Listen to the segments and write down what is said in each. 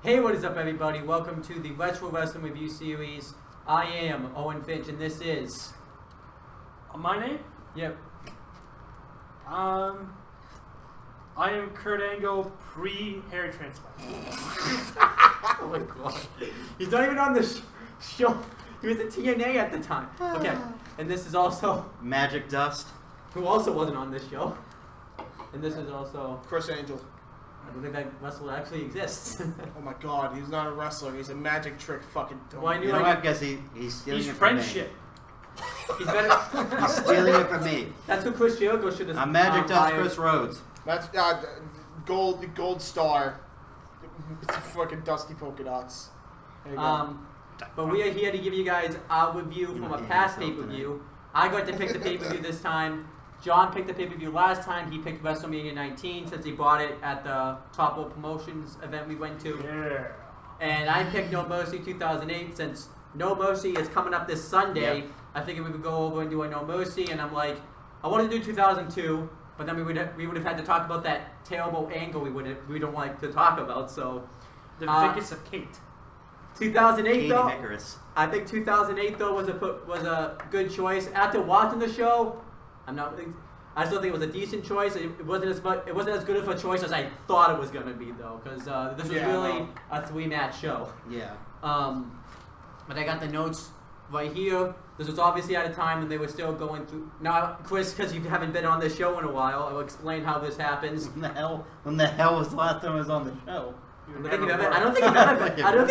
Hey, what is up, everybody? Welcome to the Retro Wrestling Review Series. I am Owen Finch, and this is... My name? Yep. I am Kurt Angle pre-hair transplant. Oh my god. He's not even on the show. He was at TNA at the time. Okay, and this is also... Magic Dust. Who also wasn't on this show. And this is also... Chris Angel. I don't think that wrestler actually exists. Oh my god, he's not a wrestler. He's a magic trick fucking dumb. Well, I knew You know what? Because he's stealing He's it from me. friendship. He's better... He's stealing it from me. That's who Chris Jericho should have... I'm Magic Dust hired. Chris Rhodes. That's gold star. It's fucking dusty polka dots. There you go. But we are here to give you guys our review from a past pay-per-view. I got to pick the pay-per-view this time. John picked the pay-per-view last time. He picked WrestleMania 19 since he bought it at the Top Rope Promotions event we went to. Yeah. And I picked No Mercy 2008 since No Mercy is coming up this Sunday. Yep. I figured we would go over and do a No Mercy, and I'm like, I wanted to do 2002, but then we would have had to talk about that terrible angle we don't like to talk about. So The Vicus of Kate. 2008 Katie though. Vickers. I think 2008 though was a good choice. After watching the show, I still think it was a decent choice. It wasn't as good of a choice as I thought it was gonna be though, because this was really a 3-match show. Yeah. But I got the notes right here. This was obviously at a time when they were still going through. Now, Chris, because you haven't been on this show in a while, I will explain how this happens. When the hell was the last time I was on the show? I don't think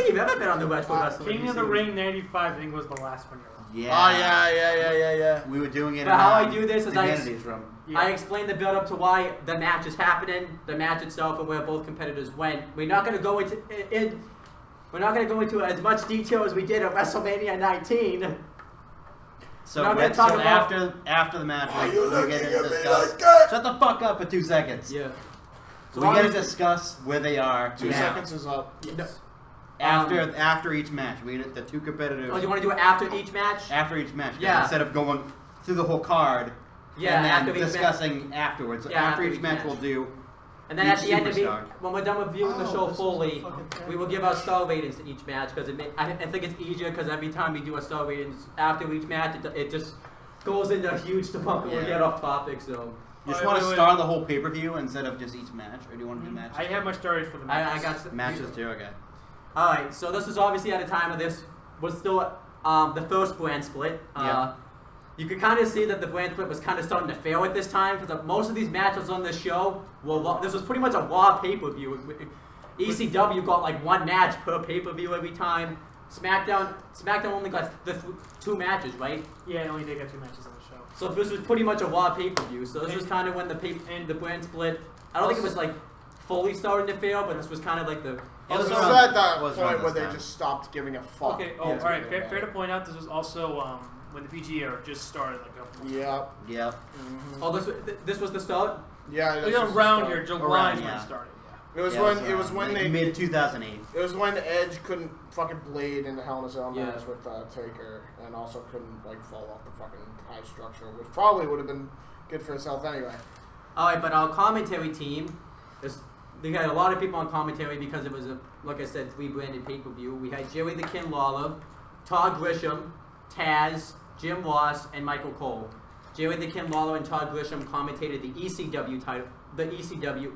you've ever been on the Retro Wrestling. King of the Ring 95, I think, was the last one you were on. Yeah. Oh, yeah. We were doing it But in how I do this is I Humanities Room. explain the build up to why the match is happening, the match itself, and where both competitors went. We're not going to go into as much detail as we did at WrestleMania 19. So, Now we're gonna talk about- after the match, Are we you looking get at to me discuss. like that? Shut the fuck up for 2 seconds. Yeah. We got to discuss where they are 2 now. seconds is up. No. After each match, we get the 2 competitors. Oh, you want to do it after each match? After each match, Yeah. instead of going through the whole card. Yeah, and after then each discussing afterwards. So Yeah, after each match, match. we'll do. And then at each the end of it, superstar. when we're done reviewing the show this is fully, fucking terrible. we will give our star ratings to each match because I think it's easier because every time we do a star ratings after each match, it just goes into a huge debate. We'll Yeah. get off topic, so. You just Wait, want to wait, star the whole pay-per-view instead of just each match, or do you want to do matches? I have my stories for the I matches. got matches too. Okay. Alright, so this is obviously at a time of this was still the first brand split. Yeah. You could kind of see that the brand split was kind of starting to fail at this time because most of these matches on this show this was pretty much a raw pay-per-view. ECW got like 1 match per pay-per-view every time. SmackDown only got the 2 matches, right? Yeah, only they got 2 matches on the show. So this was pretty much a raw pay-per-view. So this was kind of when the brand split. I don't think it was like fully starting to fail, but this was kind of like the. It was This around- is at that was point around where this they time. just stopped giving a fuck. Okay, Yeah. alright, fair to point out, this was also when the PG era just started, like a couple Yeah. Yep. Oh, this was the start. Yeah. Like this was the around start. here, July Around, is when yeah. it started, It was Yeah, when they mid 2008. It was when Edge couldn't fucking blade in the Hell in a Cell Yeah. match with Taker, and also couldn't like fall off the fucking high structure, which probably would have been good for his health anyway. Alright, but our commentary team, they had a lot of people on commentary because it was like I said, 3-branded pay-per-view. We had Jerry the King Lawler, Todd Grisham, Taz, Jim Ross, and Michael Cole. Jerry the King Lawler and Todd Grisham commentated the ECW title.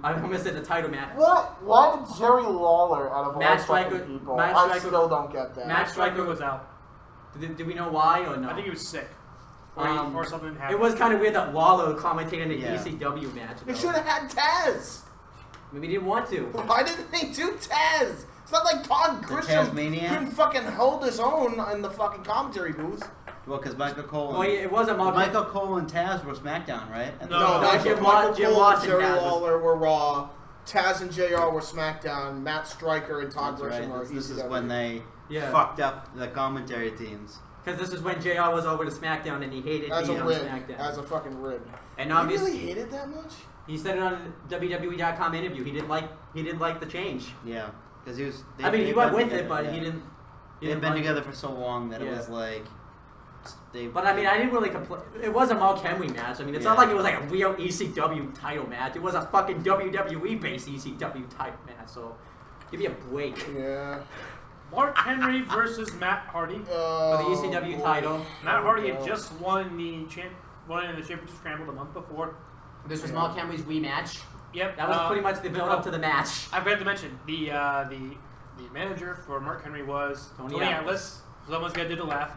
I almost said the title match. What? Why did Jerry Lawler, out of Matt all Striker- fucking people, Matt I Striker- still don't get that. Matt yeah. Striker was out. Did we know why or no? I think he was sick. Or something happened. It was kind of weird that Lawler commentated the Yeah. ECW match. They though. should have had Taz. Maybe he didn't want to. Why didn't they do Taz? It's not like Todd Grisham Tasmaniac? couldn't fucking hold his own in the fucking commentary booth. Well, because Michael Cole. Well, it wasn't Michael Cole and Taz were SmackDown, right? No, Jim Michael Jim Cole Ross and and Jerry Taz was- Lawler were Raw. Taz and JR were SmackDown. Matt Striker and Todd That's Grisham right. were This is ECW. when they Yeah. fucked up the commentary teams. Because this is when JR was over to SmackDown and he hated As a being on rib. SmackDown. As a fucking rib. And You obviously, really hate it that much? he said it on a WWE.com interview. He didn't like the change. Yeah, because he was. I mean, he they've went been with it, together, but yeah. he didn't. They've been together for so long that it Yeah. was like. But I mean, I didn't really complain. It was a Mark Henry match. I mean, it's not Yeah. like it was like a real ECW title match. It was a fucking WWE based ECW type match. So Give me a break. Yeah. Mark Henry versus Matt Hardy. For the ECW title. Matt Hardy had just won the championship scramble the month before. This was Mark Henry's rematch. Yep. That was pretty much the build up to the match. I forgot to mention the manager for Mark Henry was Tony Atlas. Someone's got to do the laugh.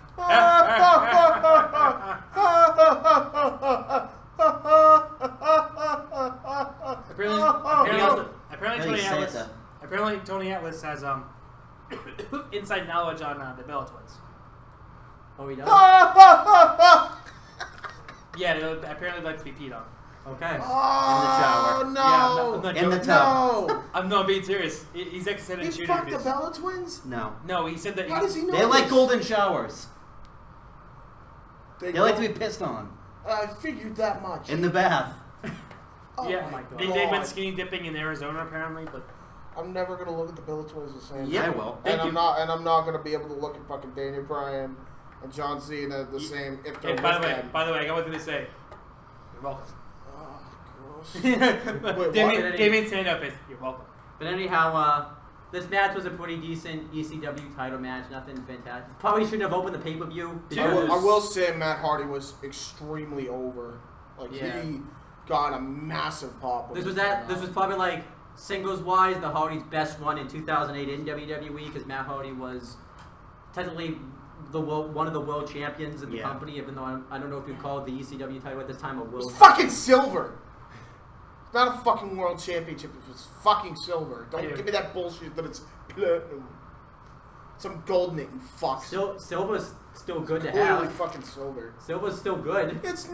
Apparently Tony Atlas has inside knowledge on the Bella Twins. Oh, he does? Yeah, apparently like to be peed on. Okay. Oh, In the no. Yeah, In the tub. No. I'm not being serious. He's said in He shooting fucked the Bella Twins? No. No, he said that. How does he know They like this? golden showers. They They like to be pissed on. I figured that much. In the bath. Oh Yeah, my God. they went skinny dipping in Arizona apparently, but I'm never gonna look at the Bella Twins the same. Yeah, I will. And I'm not gonna be able to look at fucking Daniel Bryan and John Cena the same if they're and with by the way, I got one thing to say. You're welcome. Oh, gross. Wait, Damien, stand up. You're welcome. But anyhow, this match was a pretty decent ECW title match. Nothing fantastic. Probably shouldn't have opened the pay-per-view. I will say Matt Hardy was extremely over. Like Yeah. he got a massive pop. when This was he came that. This out. was probably like singles-wise the Hardy's best run in 2008 in WWE because Matt Hardy was technically one of the world champions in the company. Even though I don't know if you call the ECW title at this time a world. It's fucking silver. It's not a fucking world championship. It was fucking silver. Don't give me that bullshit that it's platinum. Some gold in it, you fucks. Silver's still good to Clearly have. fucking silver. Silver's still good. It's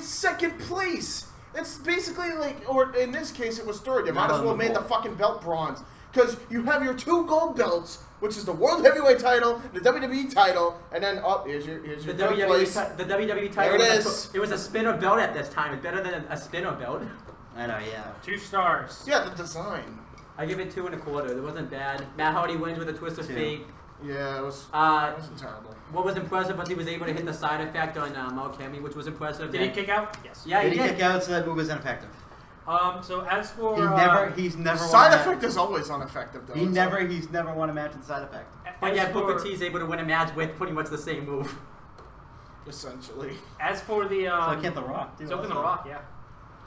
second place. It's basically like, or in this case, it was third. You might as well have made the fucking belt bronze. Because you have your 2 gold belts, which is the World Heavyweight title, the WWE title, and then here's your The third place. the WWE title. There it is. It was a spinner belt at this time. It's better than a spinner belt. I know, yeah. 2 stars. Yeah, the design. I give it 2 1/4. It wasn't bad. Matt Hardy wins with a twist of 2. fate. Yeah, it wasn't terrible. What was impressive was he was able to hit the side effect on Mark Henry, which was impressive. Did he kick out? Yes. Yeah, Did he he did. kick out so that move was ineffective? So as for He's never Side won effect is always ineffective, though. He's never won a match with side effect. But yeah, Booker T's able to win a match with pretty much the same move. Essentially. As for the So I can't The Rock. so can The Rock, yeah.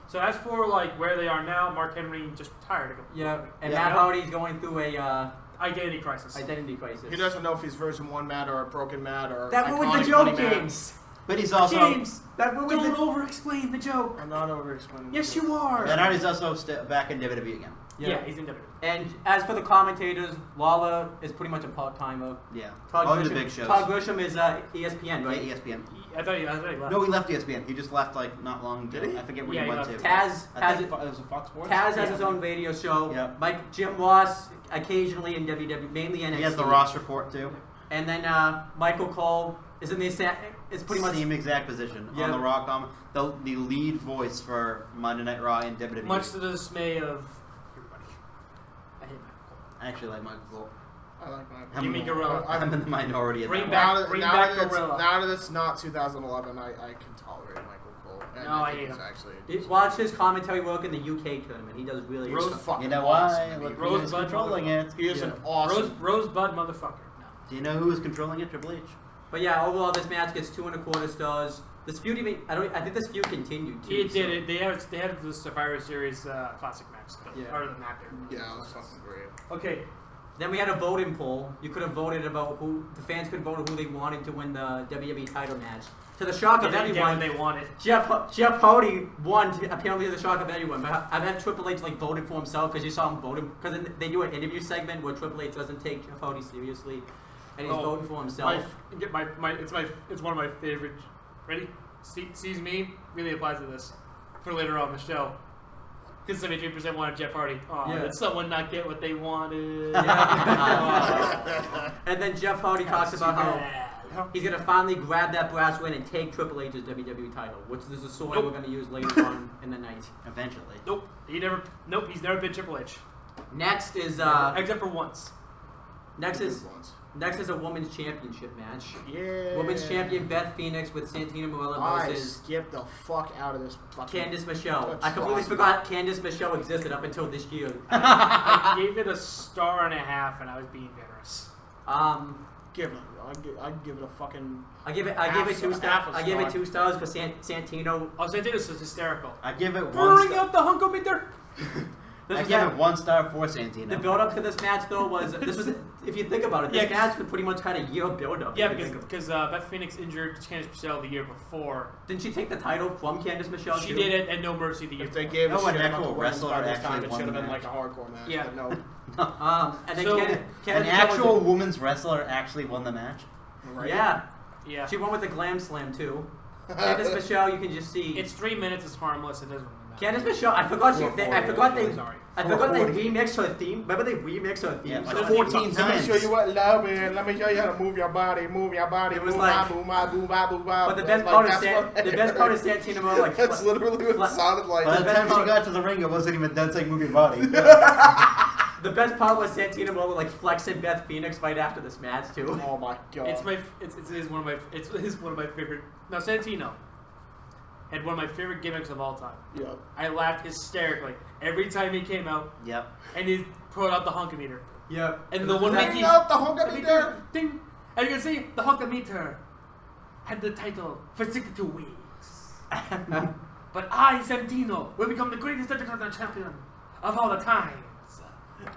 So as for like where they are now, Mark Henry just retired. Yeah, and Yeah. Matt Hardy's going through a Identity crisis. identity crisis. He doesn't know if he's version 1 Matt or a broken Matt or That ruins the iconic joke, Money Matt. James. But he's also... James, that ruins Don't the. over-explain the joke. I'm not over-explaining. Yes, you are. And Hardy's also back in WWE again. Yeah, he's in WWE. And as for the commentators, Lawler is pretty much a part-timer. Yeah. Todd All the Grisham- big shows. Todd Grisham is ESPN, right? Yeah, ESPN. I thought he left. No, he left ESPN. He just left like not long ago. Did he? I forget where Yeah, he he went left. to. Taz I has think it. it was a Fox Sports. Taz has his own radio show. Yeah. Jim Ross occasionally in WWE, mainly NXT. He has the Ross report too. And then Michael Cole is in the is pretty much same exact position Yeah. on the Raw. The lead voice for Monday Night Raw in WWE. Much to the dismay of everybody. I hate Michael Cole. I actually like Michael Cole. I like Michael. I'm, Give me Gorilla. I'm in the minority of Bring that. back- one. bring back that it's, Gorilla. now that it's not 2011, I can tolerate Michael Cole. And No, I think hate he's him. actually watch his commentary work in the UK tournament. He does really He's good. fucking You know awesome. why? and Look he- who's Rosebud controlling it. He is Yeah. an awesome. Rosebud motherfucker. No. Do you know who is controlling it? Triple H. But yeah, overall this match gets 2 1/4 stars. This feud even I think this feud continued too. It so- did. They had the Survivor Series classic match. Yeah. Or the map there. Yeah, it was fucking great. Okay. Then we had a voting poll. You could have voted about who the fans could vote who they wanted to win the WWE title match. To the shock of They didn't get everyone, what they wanted. Jeff Hardy won. Apparently, to the shock of everyone. But I've had Triple H like voted for himself because you saw him voting because they do an interview segment where Triple H doesn't take Jeff Hardy seriously, and he's voting for himself. It's one of my favorite. Ready? Sees me really applies to this for later on in the show. Because 73% wanted Jeff Hardy. Oh, Yeah. did someone not get what they wanted? And then Jeff Hardy talks about how he's gonna finally grab that brass ring and take Triple H's WWE title, which is a sword we're gonna use later on in the night. Eventually. Nope, he's never been Triple H. Next is Except for once. Next The is good ones. next is a women's championship match. Yeah. Women's champion Beth Phoenix with Santina Marella I versus skipped the fuck out of this fucking. Candice Michelle. That's I completely right. forgot Candice Michelle existed up until this year. I gave it a 1.5 stars, and I was being generous. I'd give it a fucking. I give it Half 2 star- stars. half a I give it star. 2 stars for Santino. Oh, Santino's is hysterical. I give it 1 Bring star. up the hunkometer. This I was give that- it 1 star for The Santino. build up to this match though was if you think about it, this Yeah, match would pretty much had a year build up. Yeah, because Beth Phoenix injured Candice Michelle the year before. Didn't she take the title from Candice Michelle? She too? did it, and No Mercy the year If they before. gave No, a an shit about actual the women's wrestler by this actually time, it won should have the been like match. a hardcore match. Yeah. But no. And then So- Candice An Michelle actual was women's wrestler actually won the match. Right? Yeah, Yeah. she won with the Glam Slam too. Candice Michelle, you can just see. It's 3 minutes. It's harmless. It doesn't really matter. Candice Michelle, I forgot I forgot they Sorry. remixed her theme. Remember they remixed her theme? Yeah, song? like 14 Let me times. show you what love is. Let me show you how to move your body. Move your body. It was move like- boom, boom, boom, But the best part is Santino Marella like That's literally what it sounded like. By the best time she part- got to the ring, it wasn't even dancing, moving body. the best part was Santino Marella like flexing Beth Phoenix right after this match too. Oh my god. It's one of my favorite. Now Santino had one of my favorite gimmicks of all time. Yep. I laughed hysterically every time he came out, Yep. and he put out the hunkometer. Yeah. And the one Bring week out the hunkometer. ding, and you can see the hunkometer had the title for 62 weeks. But I, Santino, will become the greatest Intercontinental Champion of all the times.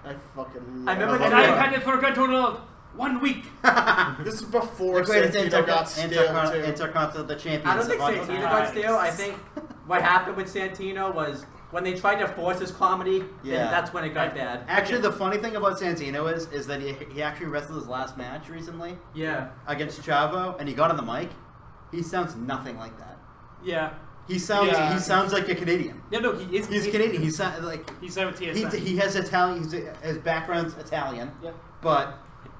I fucking. I remember And that- I've had it for a grand total of 1 week. This is before The greatest Santino got stale too. Intercontinental champions. I don't think of all Santino time. got stale. I think what happened with Santino was when they tried to force his comedy, Yeah. then that's when it got bad. Actually, the funny thing about Santino is that he actually wrestled his last match recently Yeah. against Chavo, and he got on the mic. He sounds nothing like that. Yeah. He sounds Yeah. he sounds like a Canadian. No, he is. He's Canadian. He sounds like He's with TSN. he has Italian. His background's Italian, Yep. but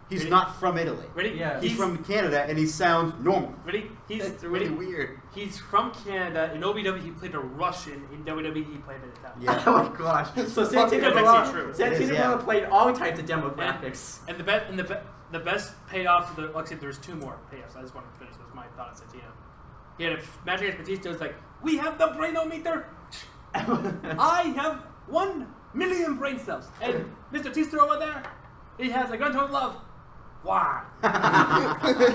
he's Ready? not from Italy. Ready? Yeah. He's from Canada, and he sounds normal. Ready? He's It's really ready? weird. He's from Canada. In OVW, he played a Russian. In WWE, he played an Italian. Yeah. Oh my gosh. So fucking Santino that's true. Marella, It is, yeah. Marella played all types of demographics. And the best payoff to the like I said, there's 2 more payoffs. I just want to finish. That's my thought on Santino. He had a match against Batista. It's like, we have the brainometer. I have 1 million brain cells, and Mr. Batista over there, he has a grand total of 1.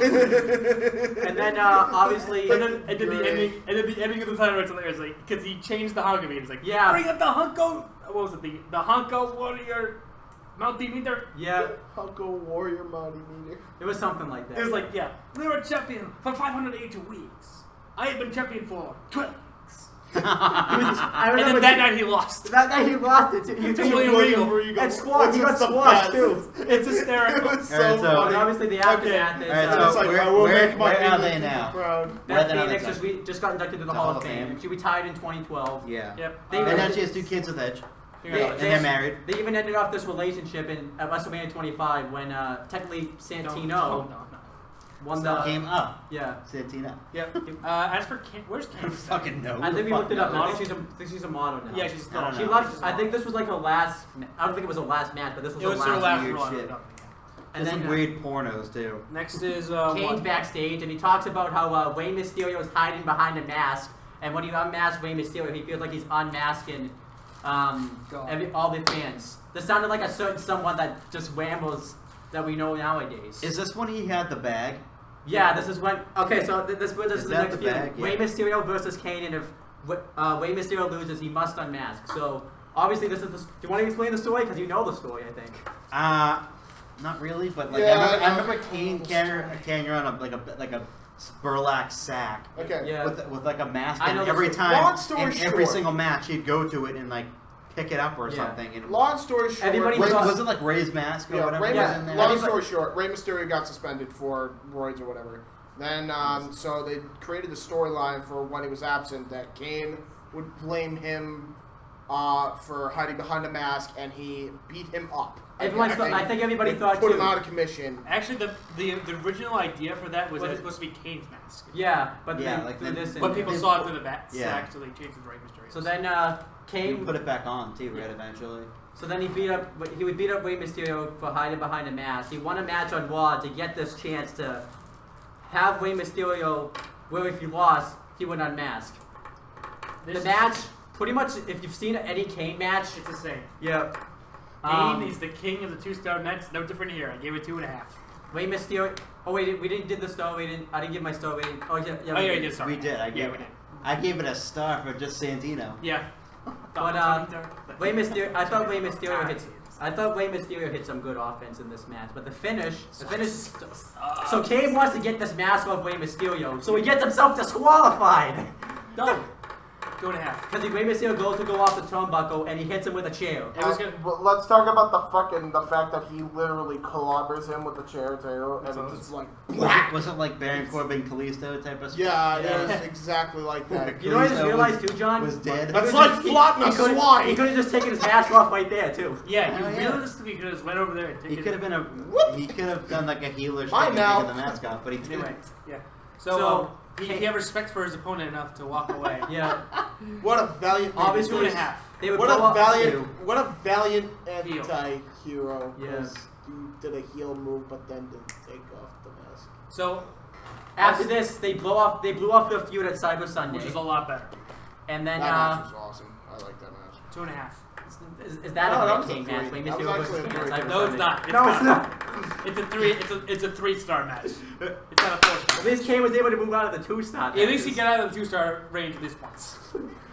And then obviously, And then the ending of the title is hilarious, like because he changed the hunko meter. It's like, Yeah. bring up the hunko. What was it? The hunko warrior multimeter. yeah, Hunko Warrior Mighty Meter. it was something like that. It was like, yeah, we were champion for 582 weeks. I have been champion for 12 weeks. I And remember then that night he lost. that night he lost it. He To William Regal. and squashed. He got squashed too. It's hysterical. It was so Alright, so- And funny. obviously the aftermath is. Alright, And so it's like, where- I will where- make my where are English they people now? proud. Beth Where Phoenix they just got inducted to the Hall of Fame. She retired in 2012. Yeah. Yep. They- And now she has 2 kids with Edge. And Congratulations. they're married. They even ended off this relationship at WrestleMania 25 when technically Santino won the. Came up. Yeah. Santina. Yep. As for where's I don't Candace? fucking know. I think we Fuck looked it up. knows. I think she's a model now. Yeah, she's still. I don't She know. left. I think this was like her last. I don't think it was her last match, but this was It her was her last. last weird run. shit. And There's then some weird pornos too. Next is Kane's one. backstage, and he talks about how Rey Mysterio is hiding behind a mask, and when he unmasks Rey Mysterio, he feels like he's unmasking all the fans. This sounded like a certain someone that just rambles that we know nowadays. Is this when he had the bag? Yeah, this is when. Okay, so this brings us Is to the that next the feud. bag? Yeah. Rey Mysterio versus Kane, and if Rey Mysterio loses, he must unmask. So obviously, this is. Do you want to explain the story? Because you know the story, I think. Not really, but like Yeah, I remember I Kane know. carrying around a burlap sack Okay. Yeah. with like a mask, I and know every the- time Long story in every short. single match he'd go to it and like pick it up or Yeah. something. And Long story short, Everybody was, thought- was it like Ray's mask or yeah, whatever Rey, was in there? long story short, Rey Mysterio got suspended for roids or whatever. Then, so they created the storyline for when he was absent that Kane would blame him for hiding behind a mask, and he beat him up. I think everybody They thought put too. him out of commission. Actually, the original idea for that was Was that it- it was supposed to be Kane's mask. Yeah, but Yeah, then like threw the- this in. But people They- saw it through the back Yeah. sack, so they changed it to Rey Mysterio. So then You Kane. put it back on too, right? Eventually. So then he would beat up Rey Mysterio for hiding behind a mask. He won a match on Raw to get this chance to have Rey Mysterio, where if he lost, he would unmask. The match, pretty much, if you've seen any Kane match, It's the same. yeah. Kane is the king of the 2-star match. No different here. I gave it 2.5. Rey Mysterio. Oh wait, we didn't did the star rating. I didn't give my star rating. Oh yeah, Oh, yeah, you did. Sorry. We did. we did. I gave it a star for just Santino. Yeah. But Rey Mysterio. I thought Rey Mysterio hits. I thought Rey Mysterio hit some good offense in this match, but the finish. So Kane wants to get this mask off Rey Mysterio, so he gets himself disqualified. Done. 2.5. Because Rey Mysterio goes to go off the turnbuckle and he hits him with a chair. It was good. But let's talk about the fact that he literally clobbers him with the chair too, and it's just like Was it like Baron Corbin Kalisto type of? yeah, it was exactly like that. You know what I just realized too, John? Was dead. That's like flopping a He swine. could have just taken his mask off right there too. Yeah, Oh, he yeah. realistically could have just went over there and He taken could have it. been a. Whoop. He could have done like a healer Bye shit now. and taken the mask off, but he didn't. Anyway, Yeah. So, So, he had respect for his opponent enough to walk away. yeah. What a valiant! Obviously, 2.5. they would What blow a up- valiant Heel. anti-hero. Yeah. Was, he did a heel move, but then didn't take off the mask. So, After this, they blew off their feud at Cyber Sunday, which is a lot better. and then That match was awesome. I like that match. 2.5. is that No, a that great was a King three. match? Rey That was Mysterio actually versus a King three. at Cyber No, it's Sunday. not. It's No, not. it's not. It's a 3. It's a 3-star match. It's not a 4-star. At least Kane was able to move out of the 2-star. At least he got out of the 2-star range at least once.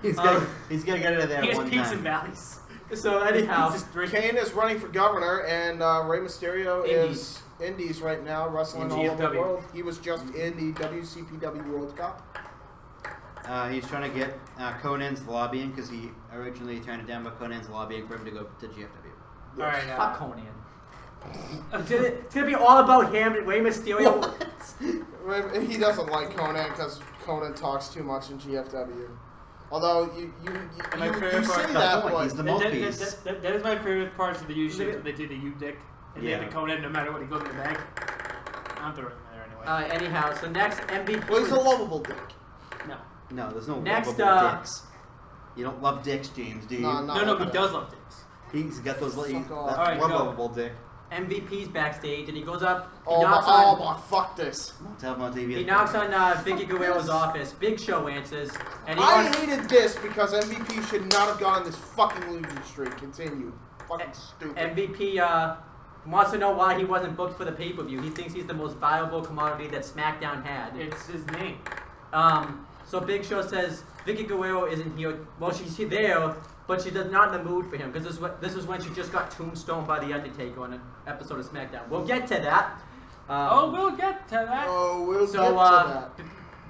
He's gonna get out of there He has one peaks time. and valleys. So anyhow, Peaks is 3. Kane is running for governor, and Rey Mysterio Indies. is Indies right now, wrestling In all over the GFW. world. He was just in the WCPW World Cup. He's trying to get Conan's lobbying because he originally turned it down, but Conan's lobbying for him to go to GFW. Alright, fuck Conan. It's gonna be all about him and Rey Mysterio. He doesn't like Conan because Conan talks too much in GFW. Although you My favorite say part- that, point, but he's the mouthpiece. That is my favorite part of the U shape when they do the U dick. And Yeah. they have the Conan no matter what, he goes in the bag. I'm throwing him there anyway. Anyhow, so next MVP. well, he's a lovable dick. No. No, there's no Next, lovable dicks. You don't love dicks, James, do you? No, No, like he that. does love dicks. He's got those. That's Fuck off. Alright, one go. lovable dick. MVP's backstage, and he goes up. He Oh, knocks but on. fuck this. Don't tell him on TV. He knocks on Vicky Guerrero's office. Big Show answers, and he I wants, hated this because MVP should not have gone this fucking losing streak. Continue. Fucking stupid. MVP wants to know why he wasn't booked for the pay-per-view. He thinks he's the most valuable commodity that SmackDown had. It's his name. So Big Show says Vicky Guerrero isn't here. Well, she's there, but she does not in the mood for him because this was when she just got tombstoned by the Undertaker on an episode of SmackDown. We'll get to that. We'll get to that. Oh, we'll get So to that.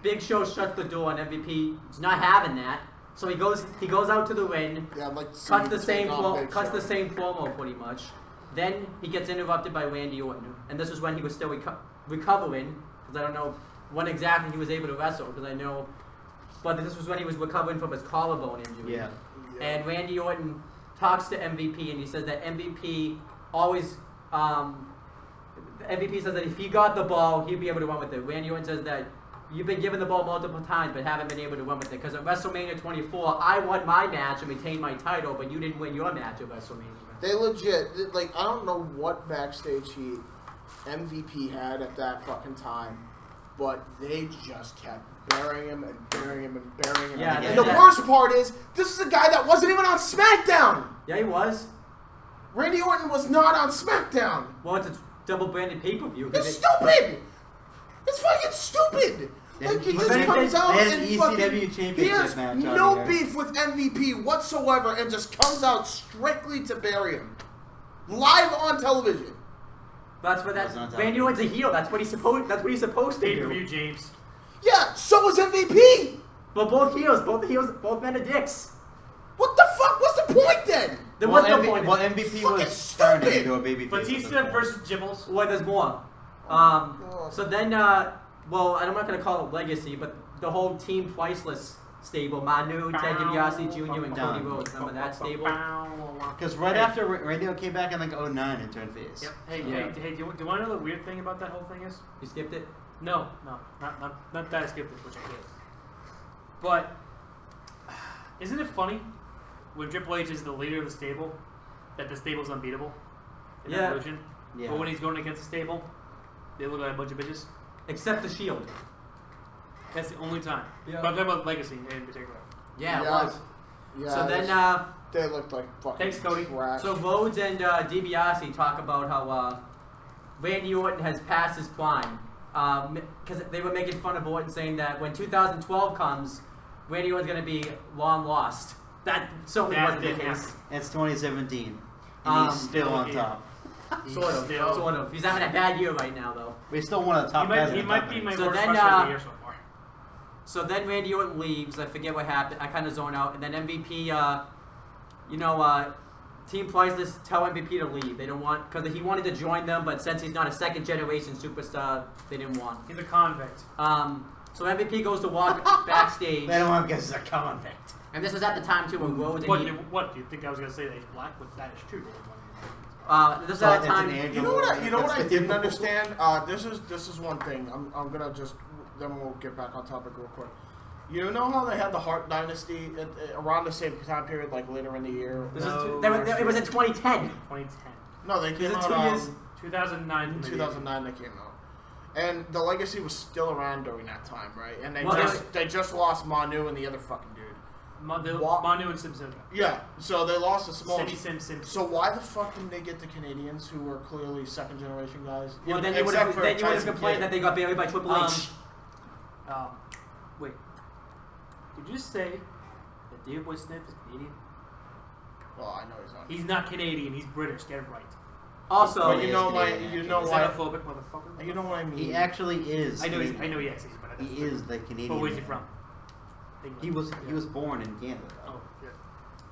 Big Show shuts the door, and MVP is not having that. So he goes out to the ring, Yeah, I'd like to see cuts you the same take on Big the Show. same promo pretty much. Then he gets interrupted by Randy Orton, and this was when he was still recovering because I don't know when exactly he was able to wrestle because I know, but this was when he was recovering from his collarbone injury. Yeah. And Randy Orton talks to MVP, and he says that MVP always. MVP says that if he got the ball, he'd be able to run with it. Randy Orton says that you've been given the ball multiple times, but haven't been able to run with it. Because at WrestleMania 24, I won my match and retained my title, but you didn't win your match at WrestleMania. They legit, like, I don't know what backstage heat MVP had at that fucking time, but they just kept burying him and burying him and burying him. Yeah, And the worst part is, this is a guy that wasn't even on SmackDown! Yeah, he was. Randy Orton was not on SmackDown! Well, it's a double branded pay-per-view. It's stupid! It's fucking stupid! Like, he just they- comes out they had and an fucking... ECW He championship has match on no here. beef with MVP whatsoever and just comes out strictly to bury him. Live on television. That's what That's not Randy Orton's a heel. That's what he's supposed to Pay-per-view, do. James. Yeah, so was MVP! But both men are dicks. What the fuck? What's the point then? There was no MVP, point. well, MVP Fucking was turning stupid. into a baby face. Batista versus Gibbles. Well, there's more. So then, well, I'm not going to call it legacy, but the whole Team Priceless stable, Manu, Ted DiBiase Jr., and Cody Rhodes. Remember that stable? Because right after Randy came back in like 09 and turned face. Yep. Hey, Yeah. do you want to know the weird thing about that whole thing is? You skipped it? No, not that I skipped it, which I did. But isn't it funny when Triple H is the leader of the stable that the stable's unbeatable. In Yeah. Evolution. Yeah. But when he's going against the stable, they look like a bunch of bitches. Except the Shield. That's the only time. Yeah. But I'm talking about Legacy in particular. Yeah, it Yeah. was. Yeah, So then, they looked like fucking Thanks, Cody. trash. so Rhodes and DiBiase talk about how Randy Orton has passed his prime. Because they were making fun of Orton, saying that when 2012 comes, Randy Orton's going to be long lost. That certainly That wasn't the didn't case. happen. It's 2017, and he's still on yeah. top. Sort of, Still. sort of. He's having a bad year right now, though. We're still one of the top guys. He in the might be company. my So worst then, wrestler of the year so far. So then Randy Orton leaves. I forget what happened. I kind of zone out. And then MVP, Team Priceless tell MVP to leave. They don't want, because he wanted to join them, but since he's not a second generation superstar, they didn't want. He's a convict. So MVP goes to walk backstage. They don't want because he's a convict. And this was at the time too when Rhodes and What do you think I was going to say that he's black? But that is true. this was at the It's time. an You know what? You know what I That's didn't the- understand. This is one thing. I'm gonna just then we'll get back on topic real quick. You know how they had the Hart Dynasty around the same time period, like later in the year? This No, is, it was in 2010. 2010. No, they came Is it out 2 years? 2009. in 2009. They came out, and the Legacy was still around during that time, right? And they Well, they just lost Manu and the other fucking dude. Manu and Simpson. Yeah, so they lost to Samoa. Simpson. So why the fuck didn't they get the Canadians who were clearly second generation guys? Well, then you would Except have for Tyson complained Kidd. that they got buried by Triple H. Wait. Did you just say that David Boy Smith is Canadian? Well, I know he's not. He's not Canadian. He's British. Get it right. Also, But you He know is my, Canadian, you know Is why, xenophobic, motherfucker. you know what I mean. He actually is. I know he Canadian. actually is, but He is the Canadian. But where's he man. from? England. He was born in Canada. Though. Oh, yeah.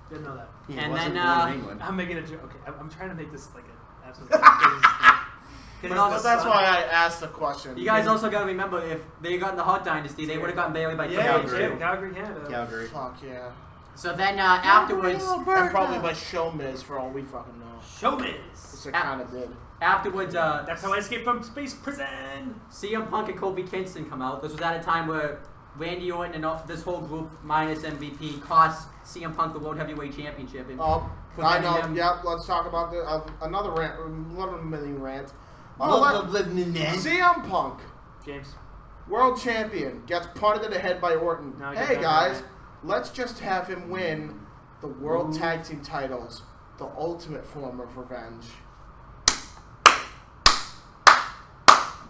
Didn't know that. He And wasn't then, born in England. I'm making a joke. Okay, I'm trying to make this like an absolute. But also- But that's why I asked the question. you guys also gotta remember, if they got in the Hart Dynasty, they would have gotten buried by Yeah, Triple H. Calgary, Canada. Calgary. Fuck yeah. So then afterwards, And probably by Showmiz for all we fucking know. Showbiz. Which it kind of did. afterwards, That's how I escaped from space prison. CM Punk and Kofi Kingston come out. This was at a time where Randy Orton and this whole group minus MVP cost CM Punk the World Heavyweight Championship. And I preventing know. him- Yep. Let's talk about another rant, little mini rant. CM Punk, James. world champion, gets punted in the head by Orton. No, he Hey gets guys, that let's just have him win the World Tag Team titles, the ultimate form of revenge.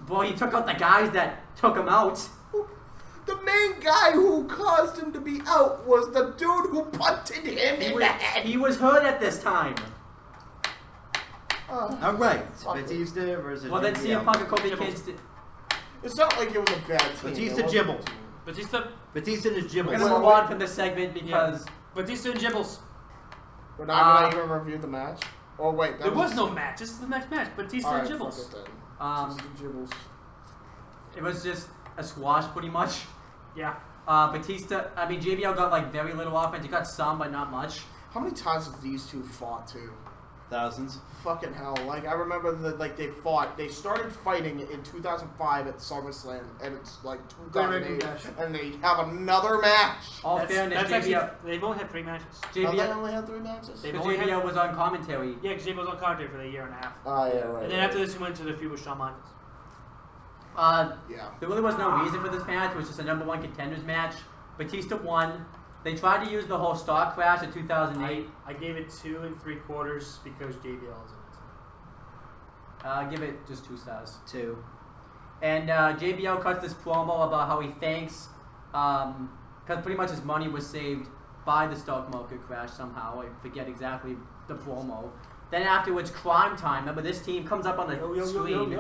Boy, he took out the guys that took him out. The main guy who caused him to be out was the dude who punted him in the head. He was hurt at this time. All right, Batista versus. Well, then JBL. CM Punk and Kofi Jibbles. Kingston. It's not like it was a bad team. Batista It wasn't Jibble. a team. Batista. Batista and his We're Jibbles. gonna move on from this segment because Batista and Jibbles. We're not gonna even review the match. Oh wait, There was no match. This is the next match. Batista Alright, and fuck Jibbles. it then. um, Just the Jibbles. it was just a squash, pretty much. Yeah. Batista, I mean, JBL got like very little offense. He got some, but not much. How many times have these two fought too? Thousands. Fucking hell! Like I remember that, like they fought. They started fighting in 2005 at SummerSlam, and it's like 2008, and they have another match. All That's fairness, actually, JBL, they've only had 3 matches. Oh, they JBL, only had 3 matches. They've because only had- JBL was on commentary. Yeah, because Jibbles was on commentary for a year and a half. Oh yeah, right. And then after this, he went to the feud with Shawn Michaels. yeah. There really was no reason for this match. It was just a #1 contenders match. Batista won. They tried to use the whole stock crash in 2008. I gave it 2 3/4 because JBL is in it. Give it just 2 stars. 2. And JBL cuts this promo about how he thanks, because pretty much his money was saved by the stock market crash somehow. I forget exactly the promo. Then afterwards, Crime Time. Remember, this team comes up on the screen,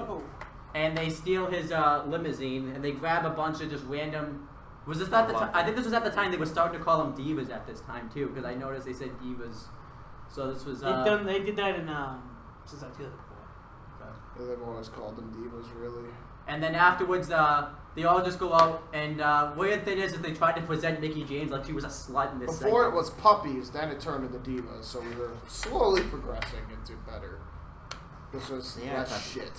and they steal his limousine, and they grab a bunch of just random. Was this at the time? I think this was at the time they were starting to call them divas at this time too, because I noticed they said divas. So this was. They did that in since I feel it before. Yeah, they've always called them divas, really. And then afterwards, they all just go out, and weird thing is they tried to present Mickey James like she was a slut in this Before segment. it was puppies, then it turned into divas. So we were slowly progressing into better. This was less shit.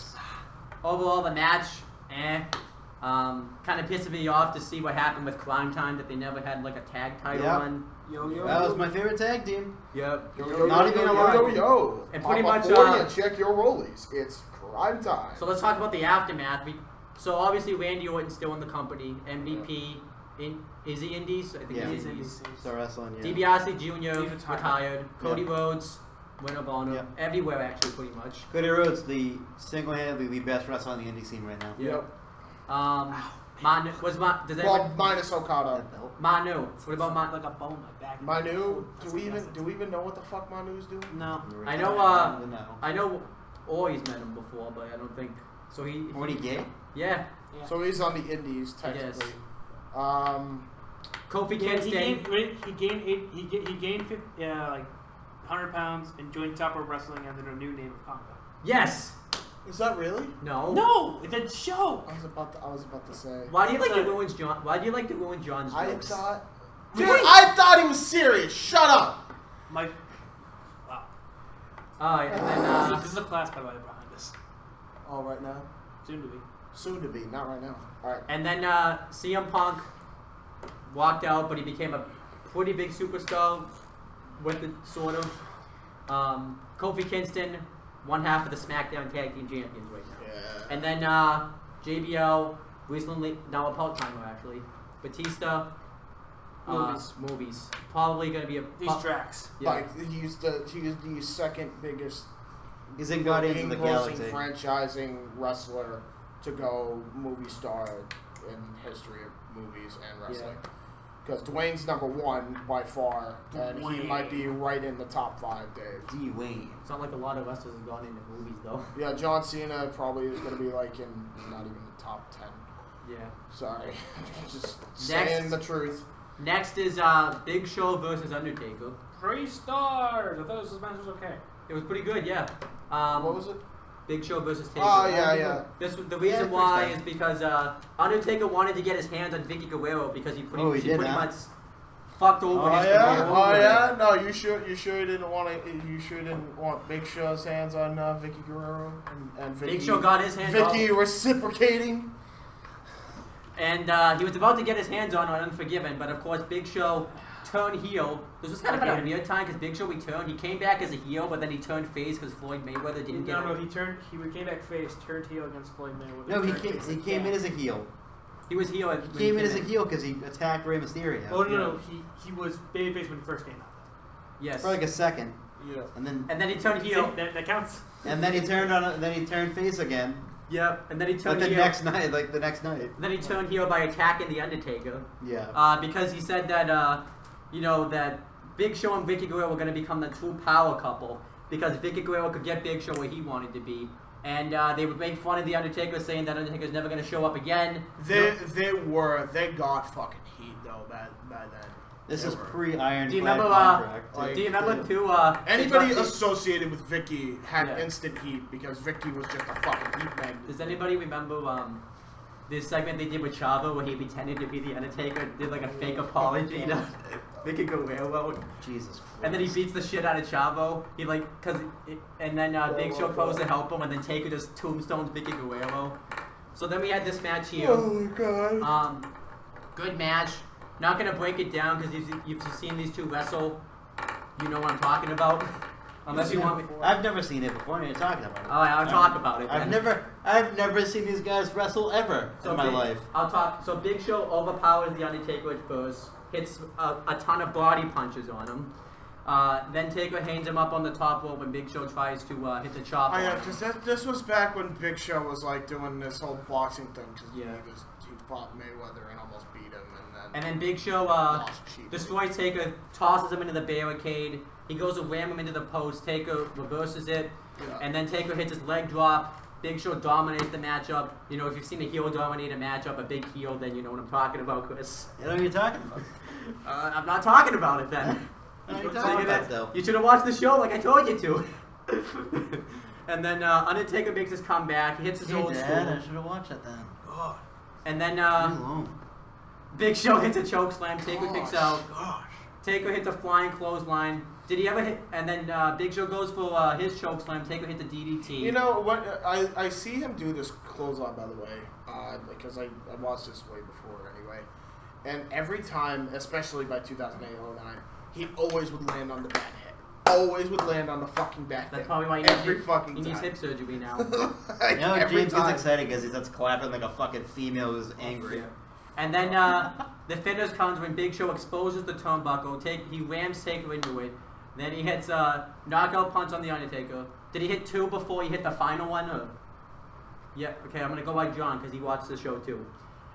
Overall, the match, kind of pissed me off to see what happened with Crime Time, that they never had like a tag title Yep. run. Yo, yo, That yo. was my favorite tag team. Yep. Not even a lie. Yo. And pretty much, check your rollies. It's crime time. So let's talk about the aftermath. So obviously Randy Orton's still in the company. MVP, is he Indies? I think Yeah. he's He's Indies. Star Wrestling, yeah. DiBiase Jr. He's retired. retired. Cody Yeah. Rhodes, Ring of Honor. Yeah. Everywhere actually, pretty much. Cody Rhodes, the single-handedly the best wrestler on the indie scene right now. Yep. Manu does Well, anyone minus Okada. That belt. Manu? What about Manu? Like a bone in my back. Manu, do we even know what the fuck Manu's doing? No. I know. No. I know. Always met him before, but I don't think so. What, he gay? Yeah. Yeah. So he's on the Indies technically. Kofi He Kingston. gained 50, like 100 pounds and joined Top Rope Wrestling under a new name of combat. Yes. Is that really? No. No, it's a joke. I was about to say. Why do you like It's to ruin John? Why do you like to ruin John's I jokes? thought. Dude, I thought he was serious. Shut up. My wow. Alright, and then This is a class by the way behind us. Oh, right now. Soon to be. Soon to be, not right now. All right. and then CM Punk walked out, but he became a pretty big superstar with the sort of Kofi Kingston, one half of the SmackDown Tag Team Champions right now. Yeah. And then JBL recently, now a part-timer actually, Batista. Movies. Probably gonna be a. These tracks. Yeah. Like he's the second biggest He's in Guardians of the grossing Galaxy. franchising wrestler to go movie star in history of movies and wrestling. Because Dwayne's number one by far, and he Dwayne. might be right in the top 5, Dave. Dwayne. It's not like a lot of wrestlers have gone into movies though. Yeah, John Cena probably is going to be like in not even the top 10. Yeah. Sorry, just saying the truth. Next is Big Show versus Undertaker. 3 stars. I thought this match was okay. It was pretty good, yeah. What was it? Big Show versus Taker. Oh yeah. This was the reason Yeah, why first is because Undertaker wanted to get his hands on Vicky Guerrero because he pretty much fucked over his career. Oh yeah. No, you sure didn't want Big Show's hands on Vicky Guerrero and Vicky. Big Show got his hands Vicky on, reciprocating. and he was about to get his hands on Unforgiven, but of course Big Show turned heel. This was kind of a weird time because Big Show returned. He came back as a heel, but then he turned face because Floyd Mayweather didn't get him. He came back face, turned heel against Floyd Mayweather. No, he came in as a heel. He was heel. He came in as a heel because he attacked Rey Mysterio. Oh no, he was babyface when he first came out. Yes. For like a second. Yeah. And then he turned heel. That counts. And then he turned face again. Yep. And then he turned Like heel. the next night. Then he turned heel by attacking the Undertaker. Yeah. Because he said that that Big Show and Vicky Guerrero were going to become the true power couple because Vicky Guerrero could get Big Show where he wanted to be. And they would make fun of the Undertaker, saying that Undertaker's never going to show up again. They got fucking heat though by then. This is pre-Iron Do you Clad remember? contract. Do you remember too? Anybody they- associated with Vicky had Yeah. instant heat because Vicky was just a fucking heat magnet. Does anybody remember this segment they did with Chavo where he pretended to be the Undertaker, did like a fake apology to Vicky Guerrero? Jesus Christ. And then he beats the shit out of Chavo. He and then Big Show goes to help him, and then Taker just tombstones Vicky Guerrero. So then we had this match here. Oh my god. Good match. Not gonna break it down because you've seen these two wrestle. You know what I'm talking about. Unless you want me. I've never seen it before. And you're talking about it. All right, I'll talk about it. I've then. never seen these guys wrestle ever in my life. I'll talk. So Big Show overpowers the Undertaker at first, hits a ton of body punches on him. Then Taker hangs him up on the top rope when Big Show tries to hit the chop. Oh on yeah, him. because this was back when Big Show was like doing this whole boxing thing. Cause he fought Mayweather and almost beat him, And then Big Show lost cheap. destroys Taker, tosses him into the barricade. He goes to ram him into the post. Taker reverses it, and then Taker hits his leg drop. Big Show dominates the matchup. You know, if you've seen a heel dominate a matchup, a big heel, then you know what I'm talking about, Chris. You know what you're talking about. I'm not talking about it then. You're talking about though. You should have watched the show like I told you to. And then Undertaker makes his comeback. He hits his old I school. should have watched it then. God. And then Leave me alone. Big Show hits a choke slam. Taker kicks out. Gosh. Taker hits a flying clothesline. Did he ever hit? And then Big Show goes for his choke slam. Taker hits a DDT. You know what? I see him do this clothesline, by the way, because I watched this way before anyway. And every time, especially by 2008-09, he always would land on the bad head. Always would land on the fucking back head. That's probably why every fucking he time. needs hip surgery now. Like, You know, every James time. gets excited because he starts clapping like a fucking female who's angry. And then the finish comes when Big Show exposes the turnbuckle. He rams Taker into it. Then he hits a knockout punch on the Undertaker. Did he hit 2 before he hit the final one? Or? Yeah. Okay, I'm gonna go by John because he watched the show too.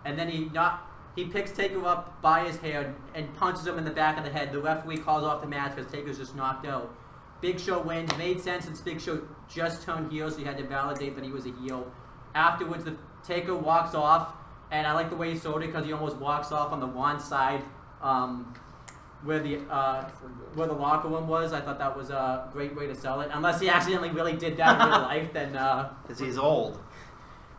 And then he picks Taker up by his hair and punches him in the back of the head. The referee calls off the match because Taker's just knocked out. Big Show wins. Made sense since Big Show just turned heel, so he had to validate that he was a heel. Afterwards, the Taker walks off, and I like the way he sold it because he almost walks off on the one side where the locker room was. I thought that was a great way to sell it. Unless he accidentally really did that in real life, then. Because he's old.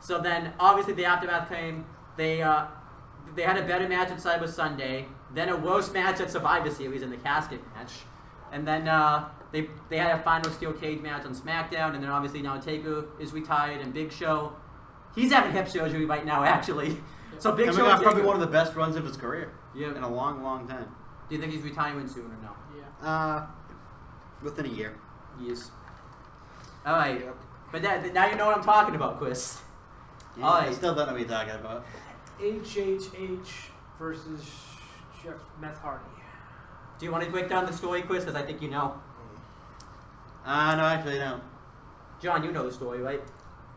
So then, obviously, the aftermath came. They had a better match at Cyber Sunday, then a worse match at Survivor Series in the casket match, and then they had a final steel cage match on SmackDown, and then obviously now Taker is retired, and Big Show, he's having hip surgery right now actually. So Big Show off probably one of the best runs of his career. Yeah. In a long, long time. Do you think he's retiring soon or no? Yeah. Within a year. Yes. All right, Yep. but now you know what I'm talking about, Chris. Yeah, All I right. still don't know what you're talking about. HHH versus Jeff Meth Hardy. Do you want to break down the story, Chris? Because I think you know. No, actually, no. John, you know the story, right?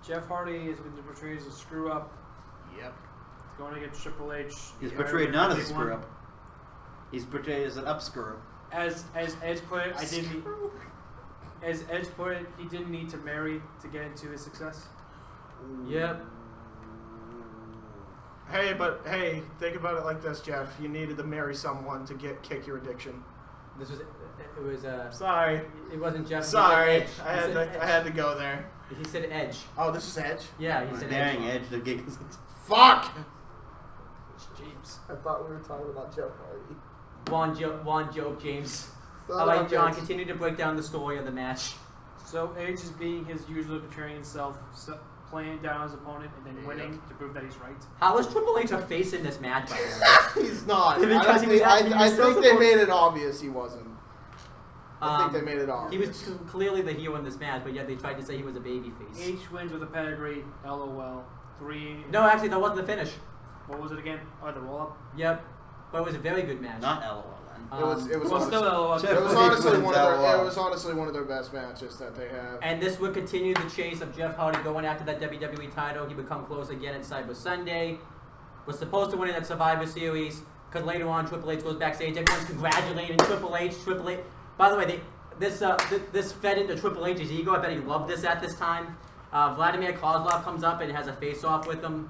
Jeff Hardy has been portrayed as a screw up. Yep. He's going against Triple H. He's The portrayed Iron not Man as a big one. screw up. He's portrayed as an up screw up. As Edge put it, as Edge put it, he didn't need to marry to get into his success. Yep. Hey, think about it like this, Jeff. You needed to marry someone to kick your addiction. This was it was Sorry. it wasn't Jeff. Sorry. He said I Edge. I had to go there. He said Edge. Oh, this is Edge? Yeah, he said Daring Edge. Edge, the gig. Fuck! It's James. I thought we were talking about Jeff Hardy. One joke, James. All right, John, continue to break down the story of the match. So Edge is being his usual contrarian self, playing down his opponent and then winning to prove that he's right. How was Triple H a face in this match, by the way? He's not. Because he was actually- he was I still think they supposed- made it obvious he wasn't. I think they made it obvious. He was clearly the heel in this match, but yet they tried to say he was a babyface. H wins with a pedigree, LOL. 3. No, actually, that wasn't the finish. What was it again? Oh, the roll up? Yep, but it was a very good match. Not LOL then. It was Well, honestly, still LOL. Jeff it was Hardy honestly wins one of their LOL. it was honestly one of their best matches that they have. And this would continue the chase of Jeff Hardy going after that WWE title. He would come close again at Cyber Sunday. Was supposed to win it at Survivor Series, because later on Triple H goes backstage. Everyone's congratulating Triple H. Triple H. By the way, this fed into Triple H's ego. I bet he loved this at this time. Vladimir Kozlov comes up and has a face-off with him.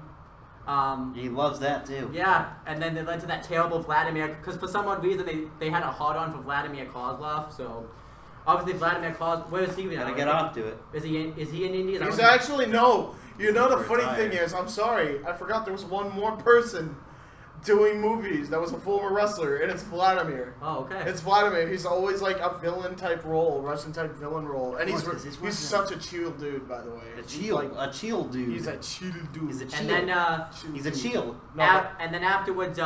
He loves that too. Yeah, and then it led to that terrible Vladimir, because for some odd reason they had a hard-on for Vladimir Kozlov. So obviously Vladimir Kozlov, where is he now? Gotta get off to it. Is he in India? He's actually no. You know the funny Retired. thing is, I'm sorry, I forgot there was one more person doing movies that was a former wrestler, and it's Vladimir. Oh, okay. It's Vladimir. He's always like a villain type role, Russian type villain role, and Of course, 'cause he's Russian. such a chill dude, by the way. A chill dude. He's a chill dude. He's a chill. And then He's a chill. No, and then afterwards,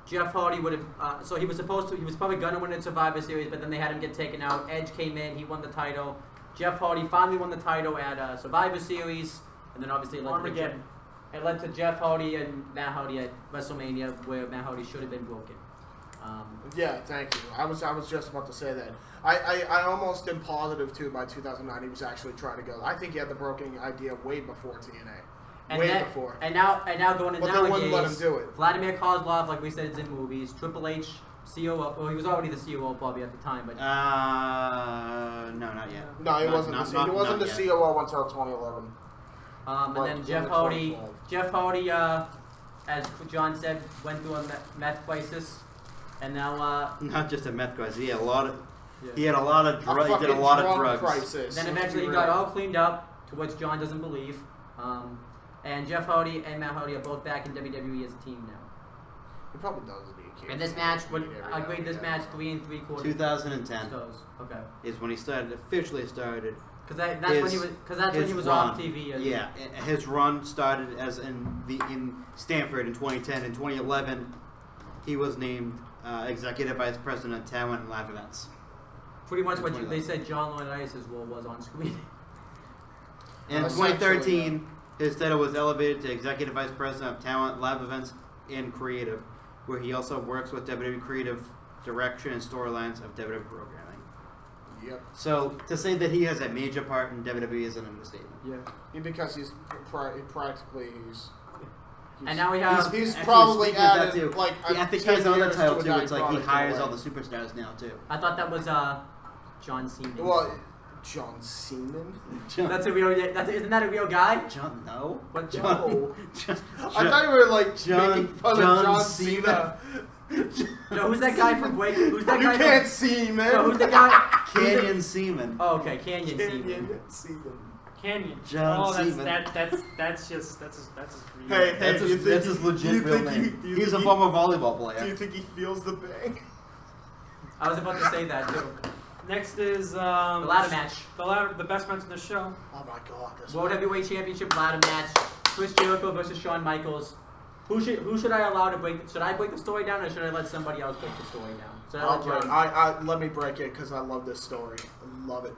Jeff Hardy would have. So he was probably gonna win the Survivor Series, but then they had him get taken out. Edge came in, he won the title. Jeff Hardy finally won the title at Survivor Series, and then obviously it led to Jeff Hardy and Matt Hardy at WrestleMania, where Matt Hardy should have been broken. yeah, thank you. I was just about to say that. I almost am positive too. By 2009, he was actually trying to go. I think he had the broken idea way before TNA. Before. And now going to But they nowadays, wouldn't let him do it. Vladimir Kozlov, like we said, is in movies. Triple H, COO. Well, he was already the COO probably at the time, but No, not yet. No, he Not- wasn't. not- He not- wasn't not the yet. COO until 2011. and Well, then it was Jeff in Hardy. 2012. Jeff Hardy, as John said, went through a meth crisis, and now Not just a meth crisis. He had a lot of. yeah. He had a lot of drugs. He did a fucking lot of drug drugs. crisis. Then let's eventually be he got real. all cleaned up, to which John doesn't believe. And Jeff Hardy and Matt Hardy are both back in WWE as a team now. He probably does be a kid. And this match, Every I now grade and this then. match 3 3/4 2010 stars. Okay, is when he officially started. because that's when he was off TV. Yeah, his run started as in Stanford in 2010. In 2011, he was named executive vice president of talent and live events. Pretty much what they said John Laurinaitis' role was on screen. In 2013, his title was elevated to executive vice president of talent, live events, and creative, where he also works with WWE creative direction and storylines of WWE programming. Yep. So to say that he has a major part in WWE is an understatement. Yeah. Because he's practically and now we have. He's Actually, probably speaking of that added too, like. I think he has another title too. It's like he hires all the superstars now too. I thought that was John Seaman. Well, John Seaman. That's a real. Isn't that a real guy? John, no. What? No. I thought you were like making fun of John Cena. No, who's that guy from Blake? Who's that guy? You can't see, man. No, who's the guy? Canyon Seaman. Oh, okay, Canyon Seaman. Canyon. John Seaman. Seaman. That's his real. Hey, That's his legit real name. He's a former volleyball player. Do you think he feels the bang? I was about to say that too. Next is The ladder match. The best match in the show. Oh my God! World Heavyweight Championship ladder match. Chris Jericho versus Shawn Michaels. Who should I allow to break? Should I break the story down, or should I let somebody else break the story down? Should I let let me break it because I love this story. I love it.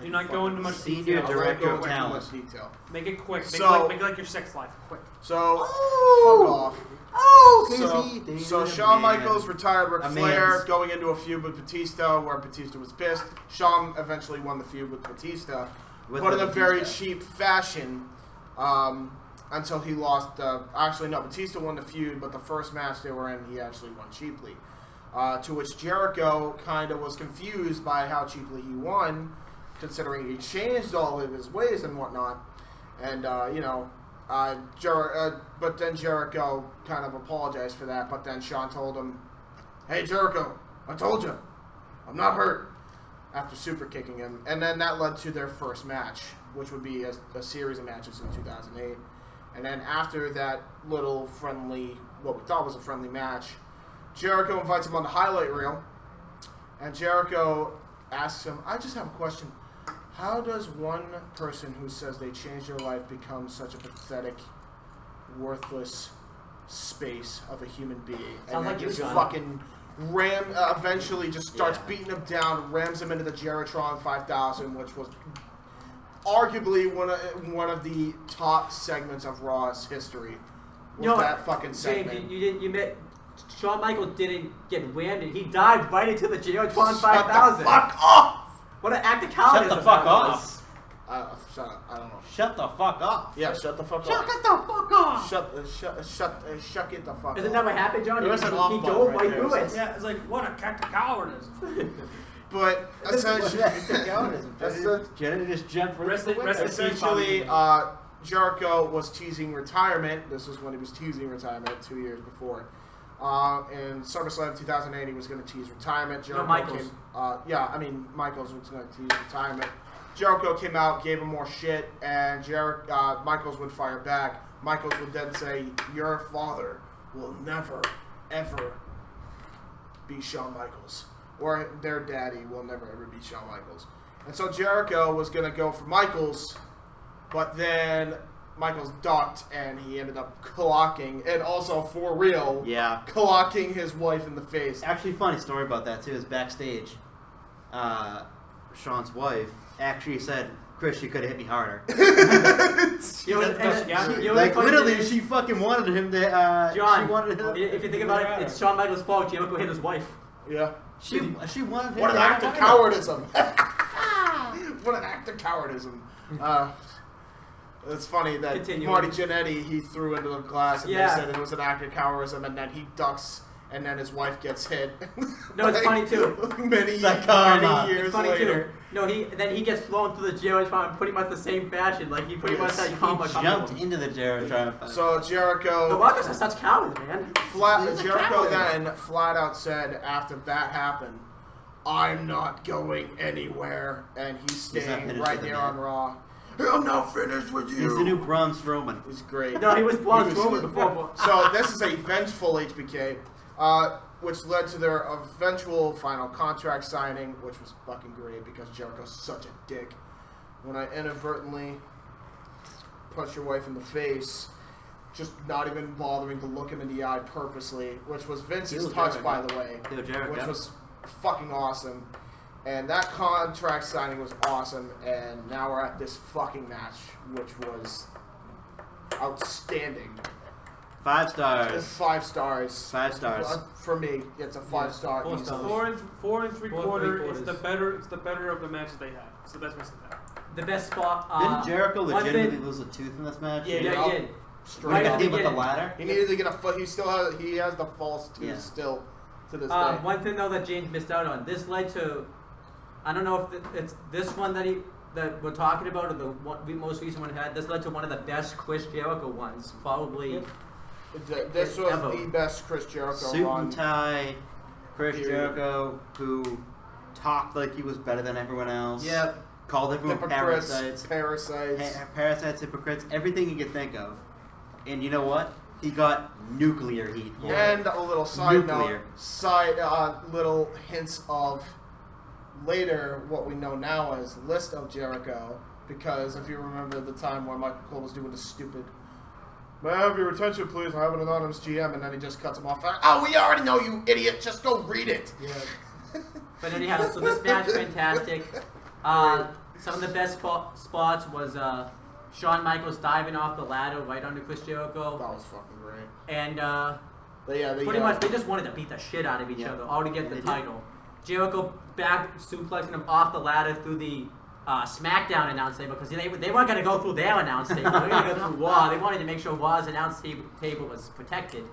Do not go into much Senior detail. director of much talent. detail. Make it quick. Make it like your sex life. Quick. So, fuck off. Oh, So Shawn Michaels retired Ric A Flair, man's. going into a feud with Batista, where Batista was pissed. Shawn eventually won the feud with Batista, but in a very cheap fashion, until he lost. Actually, no, Batista won the feud, but the first match they were in, he actually won cheaply. To which Jericho kind of was confused by how cheaply he won, considering he changed all of his ways and whatnot. And, but then Jericho kind of apologized for that. But then Shawn told him, "Hey, Jericho, I told you, I'm not hurt." After super kicking him. And then that led to their first match, which would be a series of matches in 2008. And then after that little friendly, what we thought was a friendly match, Jericho invites him on the highlight reel. And Jericho asks him, "I just have a question. How does one person who says they changed their life become such a pathetic, worthless space of a human being?" Sounds and like then just you, John. fucking eventually just starts beating him down, rams him into the Geritron 5000, which was arguably one of the top segments of Raw's history. Was that fucking segment. James, you met Shawn Michaels didn't get rammed. He dived right into the Geritron 5000. Shut the fuck up! What an act of cowardice. Shut the fuck off. Shut up. I don't know. Shut the fuck off. Yeah, shut the fuck Shut up. the fuck off. Shut it the fuck Isn't up. that what happened, John? There was He an off button dove right right there. through it. Yeah, it's like what a act of cowardice. But essentially, Jenny just jumped right Rest into in- the rest in- window. essentially, Jericho was teasing retirement. This was when he was teasing retirement 2 years before. In SummerSlam 2008, he was going to tease retirement. Jericho Michaels. Michaels was going to tease retirement. Jericho came out, gave him more shit, and Michaels would fire back. Michaels would then say, "Your father will never, ever be Shawn Michaels. Or their daddy will never, ever be Shawn Michaels." And so Jericho was going to go for Michaels, but then Michaels ducked, and he ended up clocking, and also for real, clocking his wife in the face. Actually, funny story about that too is backstage. Shawn's wife actually said, "Chris, you could have hit me harder." Literally, she fucking wanted him to. John, she wanted him. if you think about it, it's Shawn Michaels' fault. Jericho hit his wife. Yeah. She wanted him. What an to act of cowardism. What an act of cowardism. It's funny that Continue. Marty Jannetty, he threw into the glass and Yeah. they said it was an act of cowardism, and then he ducks and then his wife gets hit. No, it's funny too. many It's years funny later. too. No, then he gets thrown through the Geritron in pretty much the same fashion. Like he pretty much had combo. He jumped into the Geritron. So Jericho... The Rockers are such cowards, man. Jericho then flat out said after that happened, "I'm not going anywhere," and he's staying right there on Raw. "I'm not finished with you." He's the new Braun Strowman. He's great. No, he was Braun Strowman before. So this is a vengeful HBK, which led to their eventual final contract signing, which was fucking great because Jericho's such a dick. When I inadvertently punch your wife in the face, just not even bothering to look him in the eye purposely, which was Vince's Heel touch, Jericho. by the way, Heel Jericho. which was fucking awesome. And that contract signing was awesome, and now we're at this fucking match, which was outstanding. 5 stars. 5 stars. 5 stars. For me, it's a 5-star. 4 easily. stars. 4 and 3/4 is three-quarters. the better of the matches they had. It's the best match they had. The best spot. Didn't Jericho one legitimately thing- lose a tooth in this match? Yeah, Yeah. he did. Straight Right Like at I the did with the beginning. ladder? He needed to get a foot. He has the false tooth Yeah. still to this day. One thing though that James missed out on. This led to, I don't know if it's this one that we're talking about or the most recent one he had. This led to one of the best Chris Jericho ones, probably. This was ever. the best Chris Jericho Suit run. and tie, Chris Period. Jericho, who talked like he was better than everyone else. Yep. Called everyone Hypocrites, parasites. parasites. Parasites, hypocrites, everything you could think of. And you know what? He got nuclear heat for it. And a little side Nuclear. note, little hints of later what we know now as List of Jericho. Because if you remember the time where Michael Cole was doing the stupid, "May I have your attention, please? I have an anonymous GM," and then he just cuts him off. "Oh, we already know, you idiot. Just go read it." Yeah. But anyhow, so this match fantastic. Some of the best spots was Shawn Michaels diving off the ladder right under Chris Jericho, That was fucking great. and But yeah, pretty much they just wanted to beat the shit out of each Yeah. other, all to get the They did. title. Jericho back suplexing him off the ladder through the SmackDown announce table because they weren't going to go through their announce table. They were going to go through Raw. They wanted to make sure Raw's announce table was protected.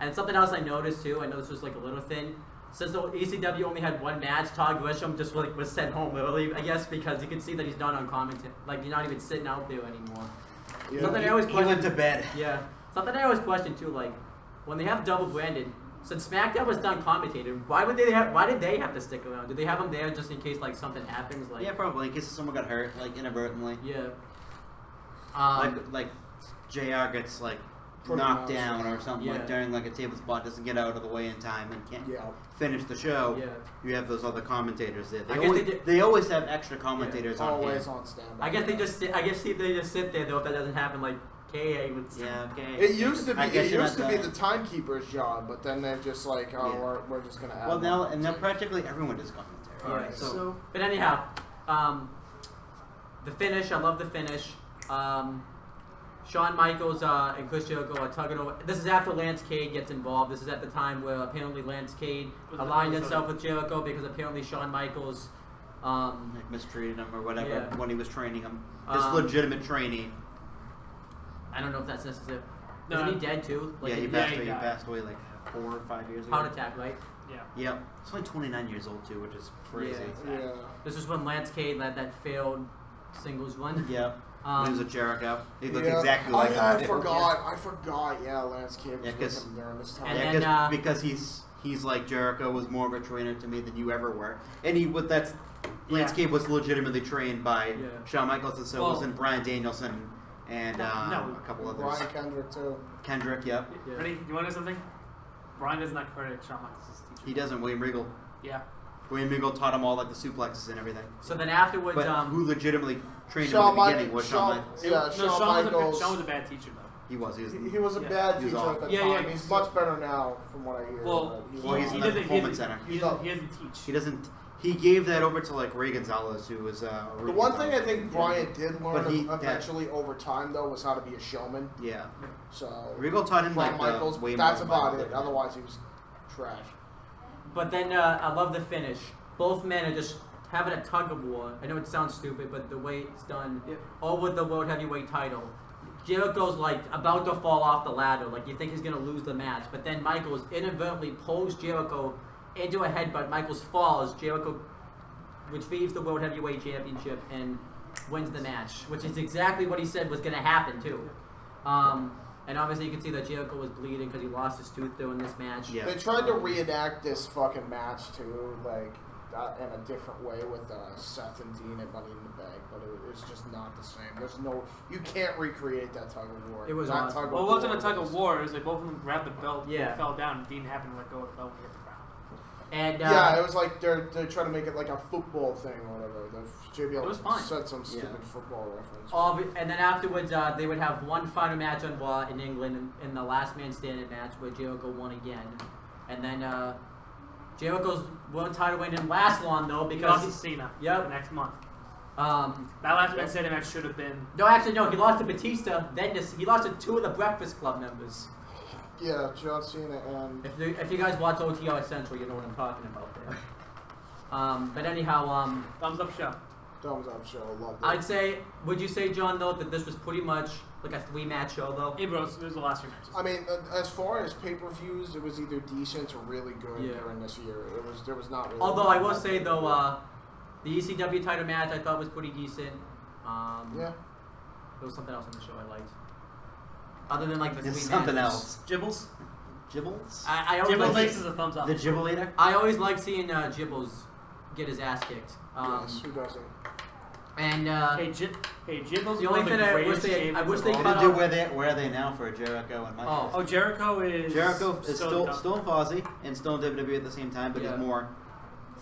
And something else I noticed too, I know this was like a little thing. Since the ECW only had one match, Todd Grisham just like was sent home early, I guess, because you can see that he's not on commentary. Like he's not even sitting out there anymore. Yeah. Something I always He went question. to bed. Yeah, something I always question too. Like when they have double branded, since SmackDown was done commentated, why did they have to stick around? Did they have them there just in case like something happens? Like Yeah, probably in case someone got hurt, like inadvertently. yeah. Like JR gets like Pretty knocked much. down or something Yeah. like during like a table spot, doesn't get out of the way in time and can't Yeah. finish the show. Yeah. You have those other commentators there. I They guess always, they did- they always have extra commentators on Always hand. on standby. I guess they just sit there though if that doesn't happen. Like KA would. Yeah, okay. It used to be. I guess It you're used to not be that- the timekeeper's job, but then they're just like, "Oh, Yeah. we're just gonna add." Well, now one." and now practically everyone does commentary. Alright, so But anyhow, the finish. I love the finish. Shawn Michaels and Chris Jericho are tugging over. This is after Lance Cade gets involved. This is at the time where apparently Lance Cade aligned himself with Jericho because apparently Shawn Michaels. like mistreated him or whatever Yeah. when he was training him. His Um, legitimate trainee. I don't know if that's necessary. No, Isn't he dead too? Yeah, he yeah, passed he away. He died. passed away like 4 or 5 years ago. Heart attack, right? Yeah. Yep. He's only 29 years old too, which is crazy. Yeah. This is when Lance Cade led that failed singles run. Yep. When he was Um, a Jericho. He looked Yeah. exactly like him. I forgot. I forgot. Yeah, Lance Cade was Yeah, with 'cause- him during this time. And Yeah, then, because he's like Jericho was more of a trainer to me than you ever were, and Lance Yeah. Cade was legitimately trained by Yeah. Shawn Michaels, and so Well- wasn't Bryan Danielson and No. a couple others. Brian Kendrick too. Kendrick, yep. yeah. Ready? You want to know something? Brian does not credit Shawn Michaels as teacher. He doesn't. William Regal. Yeah. William Regal taught him all like the suplexes and everything. So then afterwards, But who legitimately trained him Shawn at the beginning Michaels. was Shawn Michaels. Yeah, No, Shawn Shawn Michaels. was a bad teacher though. He was. He was a Yeah. bad He was teacher awful. at the Yeah, time. yeah, He's so- much better now, from what I hear. Well, but Well, he's in the doesn't- performance center. He doesn't teach. He doesn't. He gave that over to like Ray Gonzalez, who was. the one thing I think Brian did learn But he- eventually over time, though, was how to be a showman. Yeah. So Regal taught him Shawn like Michaels, way that's more about than it. Otherwise, he was trash. but then I love the finish. Both men are just having a tug of war. I know it sounds stupid, but the way it's done, Yeah. over the World Heavyweight title. Jericho's like about to fall off the ladder, like you think he's gonna lose the match, but then Michaels inadvertently pulls Jericho into a headbutt. Michaels falls. Jericho retrieves the World Heavyweight Championship and wins the match, which is exactly what he said was gonna happen too. And obviously you can see that Jericho was bleeding because he lost his tooth during this match. Yeah. They tried to reenact this fucking match too, like in a different way with Seth and Dean at Money in the Bank, but it's just not the same. You can't recreate that tug of war. It was that awesome. tug of Well, it wasn't a war tug was- of war. It was like both of them grabbed the belt, Yeah. and fell down, and Dean happened to let go of the belt and hit the ground. And Yeah, it was like they're trying to make it like a football thing or whatever. JBL It was fine. said some stupid football reference. And then afterwards, they would have one final match on Raw in England in the last man standing match where Jericho won again. And then Jericho's world title win didn't last long though He because lost to Cena Yep. next month. That last man standing match should have been. No, actually, no. He lost to Batista. Then he lost to 2 of the Breakfast Club members. Yeah, John Cena and. If you guys watch OTR Central, you know what I'm talking about there. But anyhow, Thumbs up show. Thumbs up show. Loved it. I'd say, would you say, John, though, that this was pretty much like a 3-match show, though? It was the last 3 matches. I mean, as far as pay-per-views, it was either decent or really good Yeah. during this year. There was not really. Although I will say though, the ECW title match I thought was pretty decent. Yeah. There was something else on the show I liked. Other than like the 3 There's something matches. else. Gibbles. Gibbles? I always Gibbles like makes us a thumbs up. The Gibble Eater? I always like seeing Gibbles get his ass kicked. Yes, who doesn't? And Hey, Gibbles. the only thing I wish they What cut did you, out. where are they now for Jericho and Michaels? Oh, Jericho is. Jericho is still in Fozzy and still in WWE at the same time, but he's more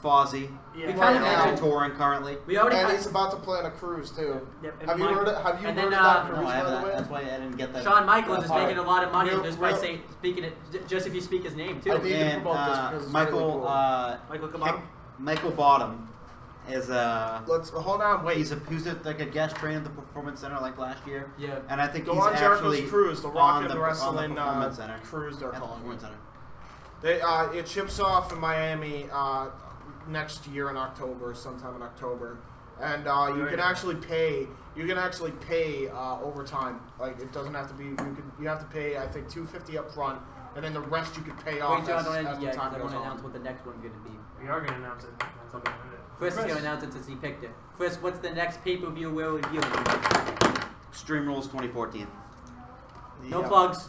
Fozzy. Yeah. We Right kind of now. And touring currently. We already And had he's about to plan a cruise too. Yep. Have you heard? Have you And heard then, of that No, cruise, I by the haven't. way? That's why I didn't get that. Shawn Michaels is Alright. making a lot of money Real- just by real- speaking it, just if you speak his name too. I need to And promote this because it's Michael, really cool. Michael Cabana. Michael Bottom is Let's hold on. Wait. he's like a guest trainer at the Performance Center like last year, Yeah. and I think Go he's on Jericho's actually cruise, the on Rock and the- the on the Wrestling Performance Center. cruise. They're at the calling Performance it. Center. It ships off in Miami next year in October, sometime in October, and you can actually pay. You can actually pay overtime. Like it doesn't have to be. You have to pay. I think $250 up front, and then the rest you could pay off Wait, John, as don't end the it yet. 'Cause time I goes want to announce on. what the next one's going to be. We are going to announce it. That's okay. Chris is going to announce it since he picked it. Chris, what's the next pay-per-view we're reviewing? Extreme Rules 2014. No Yeah. plugs.